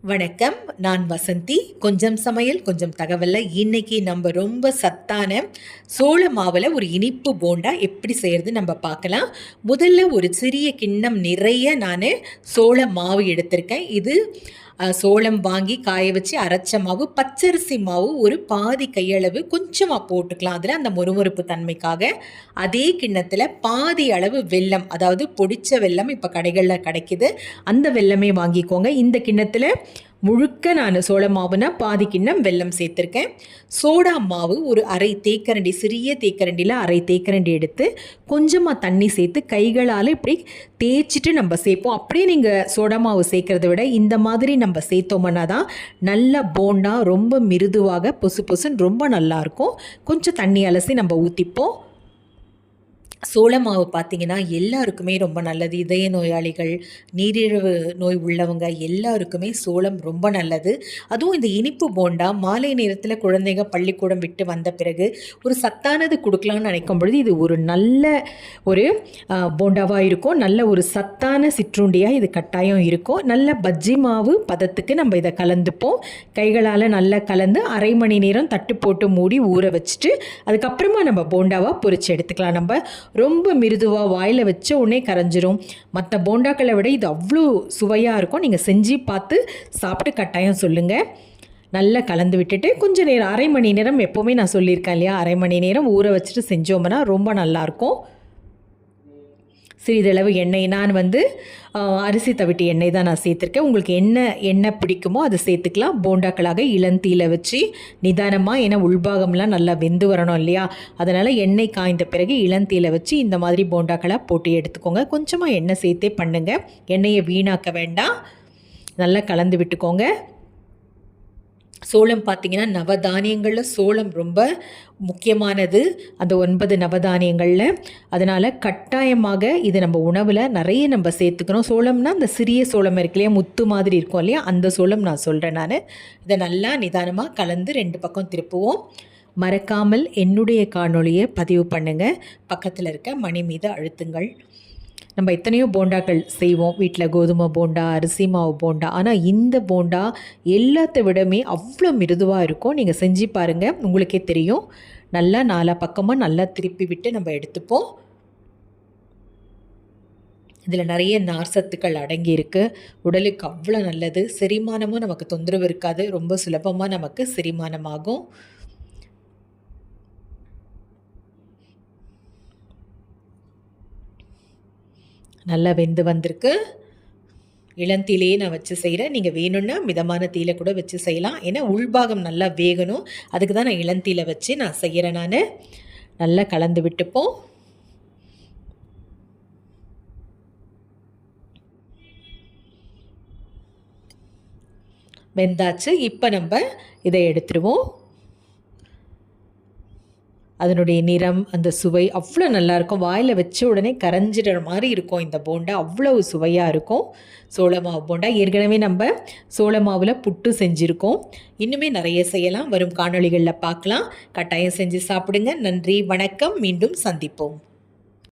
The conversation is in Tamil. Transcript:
வணக்கம். நான் வசந்தி. கொஞ்சம் சமையல் கொஞ்சம் தகவல்ல இன்னைக்கு நம்ம ரொம்ப சத்தான சோள மாவில் ஒரு இனிப்பு போண்டா எப்படி செய்கிறது நம்ம பார்க்கலாம். முதல்ல ஒரு சிறிய கிண்ணம் நிறைய நான் சோள மாவு எடுத்திருக்கேன். இது சோளம் வாங்கி காய வச்சு அரைச்ச மாவு. பச்சரிசி மாவு ஒரு பாதி கையளவு கொஞ்சமாக போட்டுக்கலாம். அதில் அந்த மொறுமொறுப்பு தன்மைக்காக. அதே கிண்ணத்தில் பாதி அளவு வெல்லம், அதாவது பொடிச்ச வெல்லம் இப்போ கடைகளில் கிடைக்குது, அந்த வெல்லமே வாங்கிக்கோங்க. இந்த கிண்ணத்தில் முழுக்க நான் சோள மாவுனா பாதி கிண்ணம் வெல்லம் சேர்த்துருக்கேன். சோடா மாவு ஒரு அரை தேக்கரண்டி, சிறிய தேக்கரண்டியில் அரை தேக்கரண்டி எடுத்து கொஞ்சமாக தண்ணி சேர்த்து கைகளால் இப்படி தேய்ச்சிட்டு நம்ம சேர்ப்போம். அப்படியே நீங்கள் சோடா மாவு சேர்க்குறத விட இந்த மாதிரி நம்ம சேர்த்தோம்னா தான் நல்ல போண்டா ரொம்ப மிருதுவாக பொசு பொசுன்னு ரொம்ப நல்லாயிருக்கும். கொஞ்சம் தண்ணி அலசி நம்ம ஊற்றிப்போம். சோள மாவு பார்த்திங்கன்னா எல்லாருக்குமே ரொம்ப நல்லது. இதய நோயாளிகள், நீரிழிவு நோய் உள்ளவங்க எல்லாருக்குமே சோளம் ரொம்ப நல்லது. அதுவும் இந்த இனிப்பு போண்டா மாலை நேரத்தில் குழந்தைங்க பள்ளிக்கூடம் விட்டு வந்த பிறகு ஒரு சத்தானது கொடுக்கலான்னு நினைக்கும் பொழுது இது ஒரு நல்ல ஒரு போண்டாவாக இருக்கும். நல்ல ஒரு சத்தான சிற்றுண்டியாக இது கட்டாயம் இருக்கும். நல்ல பஜ்ஜி மாவு பதத்துக்கு நம்ம இதை கலந்துப்போம். கைகளால் நல்லா கலந்து அரை மணி நேரம் தட்டு போட்டு மூடி ஊற வச்சுட்டு அதுக்கப்புறமா நம்ம போண்டாவாக பொரித்து எடுத்துக்கலாம். நம்ம ரொம்ப மிருதுவாக வாயில் வச்ச உடனே கரைஞ்சிரும். மற்ற போண்டாக்களை விட இது அவ்வளோ சுவையாக இருக்கும். நீங்கள் செஞ்சு பார்த்து சாப்பிட்டு கட்டாயம் சொல்லுங்கள். நல்லா கலந்து விட்டுட்டு கொஞ்சம் நேரம், அரை மணி நேரம், எப்போவுமே நான் சொல்லியிருக்கேன் இல்லையா, அரை மணி நேரம் ஊற வச்சுட்டு செஞ்சோம்னா ரொம்ப நல்லாயிருக்கும். சிறிதளவு எண்ணெய், நான் அரிசி தவிட்டு எண்ணெய் தான் நான் சேர்த்துருக்கேன். உங்களுக்கு என்ன எண்ணெய் பிடிக்குமோ அதை சேர்த்துக்கலாம். போண்டாக்களாக இளந்தீயில் வச்சு நிதானமாக, ஏன்னா உள்பாகம்லாம் நல்லா வெந்து வரணும் இல்லையா, அதனால் எண்ணெய் காய்ந்த பிறகு இளந்தீயில் வச்சு இந்த மாதிரி போண்டாக்களாக போட்டு எடுத்துக்கோங்க. கொஞ்சமாக எண்ணெய் சேர்த்தே பண்ணுங்கள். எண்ணெயை வீணாக்க வேண்டாம். நல்லா கலந்து விட்டுக்கோங்க. சோளம் பார்த்திங்கன்னா நவதானியங்களில் சோளம் ரொம்ப முக்கியமானது, அந்த 9 நவதானியங்களில். அதனால் கட்டாயமாக இது நம்ம உணவில் நிறைய நம்ம சேர்த்துக்கணும். சோளம்னா அந்த சிறிய சோளம் இருக்கு இல்லையா, முத்து மாதிரி இருக்கும் இல்லையா, அந்த சோளம் நான் சொல்கிறேன். நான் இதை நல்லா நிதானமாக கலந்து 2 பக்கம் திருப்புவோம். மறக்காமல் என்னுடைய காணொளியை பதிவு பண்ணுங்கள். பக்கத்தில் இருக்க மணி மீது அழுத்துங்கள். நம்ம எத்தனையோ போண்டாக்கள் செய்வோம் வீட்டில், கோதுமை போண்டா, அரிசி மாவு போண்டா. ஆனால் இந்த போண்டா எல்லாத்த விடமே அவ்வளோ மிருதுவாக இருக்கும். நீங்கள் செஞ்சு பாருங்கள், உங்களுக்கே தெரியும். நல்லா 4 பக்கமாக நல்லா திருப்பி விட்டு நம்ம எடுத்துப்போம். இதில் நிறைய நார் சத்துக்கள் அடங்கியிருக்கு. உடலுக்கு அவ்வளோ நல்லது. செரிமானமும் நமக்கு தொந்தரவு இருக்காது. ரொம்ப சுலபமாக நமக்கு செரிமானமாகும். நல்லா வெந்து வந்திருக்கு. இளந்தீலையே நான் வச்சு செய்கிறேன். நீங்கள் வேணும்னா மிதமான தீயில கூட வச்சு செய்யலாம். ஏன்னா உள்பாகம் நல்லா வேகணும், அதுக்கு தான் நான் இளந்தீயில வச்சு நான் செய்கிறேன். நான் நல்லா கலந்து விட்டுப்போம். வெந்தாச்சு. இப்போ நம்ம இதை எடுத்துருவோம். அதனுடைய நிறம், அந்த சுவை அவ்வளோ நல்லாயிருக்கும். வாயில் வச்ச உடனே கரைஞ்சிடுற மாதிரி இருக்கும் இந்த போண்டா. அவ்வளோ சுவையாக இருக்கும் சோள மாவு போண்டா. ஏற்கனவே நம்ம சோள மாவில் புட்டு செஞ்சுருக்கோம். இன்னுமே நிறைய செய்யலாம். வரும் காணொளிகளில் பார்க்கலாம். கட்டாயம் செஞ்சு சாப்பிடுங்க. நன்றி, வணக்கம். மீண்டும் சந்திப்போம்.